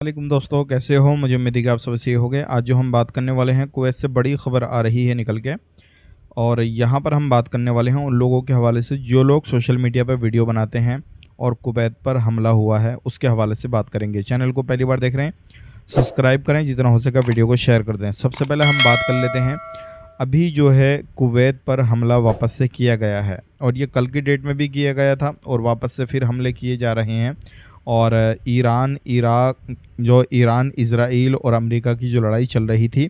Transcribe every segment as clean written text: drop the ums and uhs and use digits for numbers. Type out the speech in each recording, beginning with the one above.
वालेकुम दोस्तों, कैसे हो? मुझे उम्मीद है कि आप सब सही हो गए। आज जो हम बात करने वाले हैं, कुवैत से बड़ी खबर आ रही है निकल के। और यहाँ पर हम बात करने वाले हैं उन लोगों के हवाले से जो लोग सोशल मीडिया पर वीडियो बनाते हैं और कुवैत पर हमला हुआ है उसके हवाले से बात करेंगे। चैनल को पहली बार देख रहे हैं, सब्सक्राइब करें, जितना हो सके वीडियो को शेयर कर दें। सबसे पहले हम बात कर लेते हैं, अभी जो है कुवैत पर हमला वापस से किया गया है और ये कल की डेट में भी किया गया था और वापस से फिर हमले किए जा रहे हैं। और ईरान इराक जो ईरान इज़राइल और अमेरिका की जो लड़ाई चल रही थी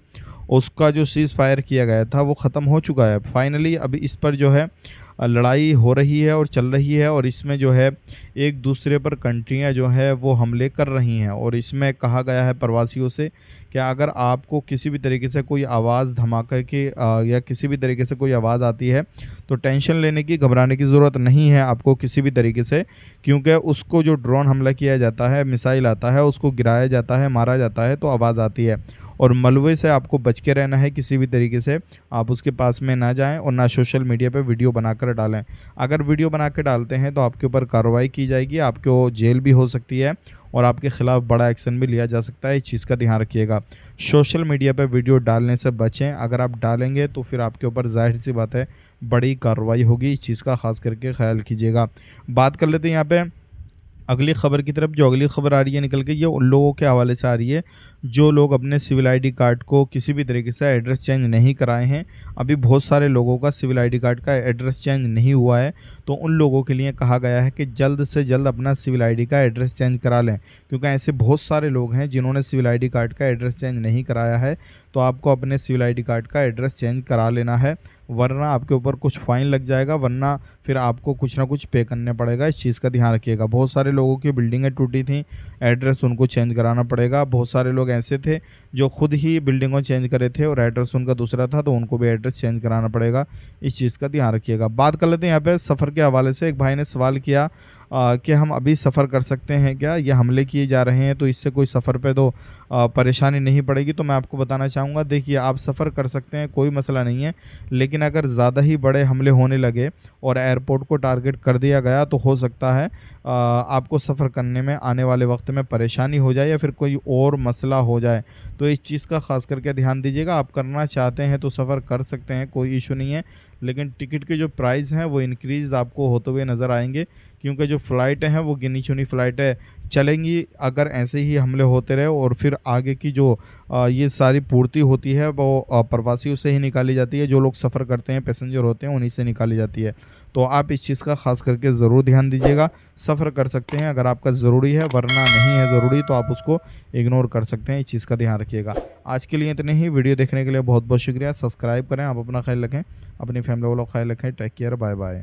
उसका जो सीज़ फायर किया गया था वो ख़त्म हो चुका है फाइनली। अभी इस पर जो है लड़ाई हो रही है और चल रही है और इसमें जो है एक दूसरे पर कंट्रियां जो है वो हमले कर रही हैं। और इसमें कहा गया है प्रवासियों से कि अगर आपको किसी भी तरीके से कोई आवाज़ धमाके की या किसी भी तरीके से कोई आवाज़ आती है तो टेंशन लेने की, घबराने की ज़रूरत नहीं है आपको किसी भी तरीके से, क्योंकि उसको जो ड्रोन हमला किया जाता है, मिसाइल आता है, उसको गिराया जाता है, मारा जाता है तो आवाज़ आती है। और मलबे से आपको बच के रहना है, किसी भी तरीके से आप उसके पास में ना जाएं और ना सोशल मीडिया पे वीडियो बनाकर डालें। अगर वीडियो बना के डालते हैं तो आपके ऊपर कार्रवाई की जाएगी, आपको जेल भी हो सकती है और आपके खिलाफ बड़ा एक्शन भी लिया जा सकता है। इस चीज़ का ध्यान रखिएगा। सोशल मीडिया पे वीडियो डालने से बचें, अगर आप डालेंगे तो फिर आपके ऊपर ज़ाहिर सी बात है बड़ी कार्रवाई होगी। इस चीज़ का ख़ास करके ख्याल कीजिएगा। बात कर लेते हैं यहाँ पे अगली खबर की तरफ। जो अगली खबर आ रही है निकल के, ये उन लोगों के हवाले से आ रही है जो लोग अपने सिविल आईडी कार्ड को किसी भी तरीके से एड्रेस चेंज नहीं कराए हैं। अभी बहुत सारे लोगों का सिविल आईडी कार्ड का एड्रेस चेंज नहीं हुआ है, तो उन लोगों के लिए कहा गया है कि जल्द से जल्द अपना सिविल आईडी का एड्रेस चेंज करा लें, क्योंकि ऐसे बहुत सारे लोग हैं जिन्होंने सिविल आईडी कार्ड का एड्रेस चेंज नहीं कराया है। तो आपको अपने सिविल आईडी कार्ड का एड्रेस चेंज करा लेना है, वरना आपके ऊपर कुछ फ़ाइन लग जाएगा, वरना फिर आपको कुछ ना कुछ पे करने पड़ेगा। इस चीज़ का ध्यान रखिएगा। बहुत सारे लोगों की बिल्डिंगें टूटी थी, एड्रेस उनको चेंज कराना पड़ेगा। बहुत सारे लोग ऐसे थे जो खुद ही बिल्डिंगों चेंज करे थे और एड्रेस उनका दूसरा था, तो उनको भी एड्रेस चेंज कराना पड़ेगा। इस चीज़ का ध्यान रखिएगा। बात कर लेते हैं यहाँ पे सफ़र के हवाले से। एक भाई ने सवाल किया कि हम अभी सफ़र कर सकते हैं क्या, ये हमले किए जा रहे हैं तो इससे कोई सफ़र पे तो परेशानी नहीं पड़ेगी। तो मैं आपको बताना चाहूँगा, देखिए आप सफ़र कर सकते हैं, कोई मसला नहीं है, लेकिन अगर ज़्यादा ही बड़े हमले होने लगे और एयरपोर्ट को टारगेट कर दिया गया तो हो सकता है आपको सफ़र करने में आने वाले वक्त में परेशानी हो जाए या फिर कोई और मसला हो जाए। तो इस चीज़ का ख़ास करके ध्यान दीजिएगा। आप करना चाहते हैं तो सफ़र कर सकते हैं, कोई इशू नहीं है, लेकिन टिकट के जो प्राइस हैं वो इंक्रीज़ आपको होते हुए नज़र आएंगे, क्योंकि जो फ़्लाइटें हैं वो गिनी चुनी फ़्लाइटें चलेंगी। अगर ऐसे ही हमले होते रहे और फिर आगे की जो ये सारी पूर्ति होती है वो प्रवासियों से ही निकाली जाती है, जो लोग सफ़र करते हैं, पैसेंजर होते हैं, उन्हीं से निकाली जाती है। तो आप इस चीज़ का ख़ास करके ज़रूर ध्यान दीजिएगा। सफ़र कर सकते हैं अगर आपका ज़रूरी है, वरना नहीं है ज़रूरी तो आप उसको इग्नोर कर सकते हैं। इस चीज़ का ध्यान रखिएगा। आज के लिए इतने ही। वीडियो देखने के लिए बहुत बहुत शुक्रिया। सब्सक्राइब करें। आप अपना ख्याल रखें, अपनी फैमिली वालों का ख्याल रखें। Take care, bye bye.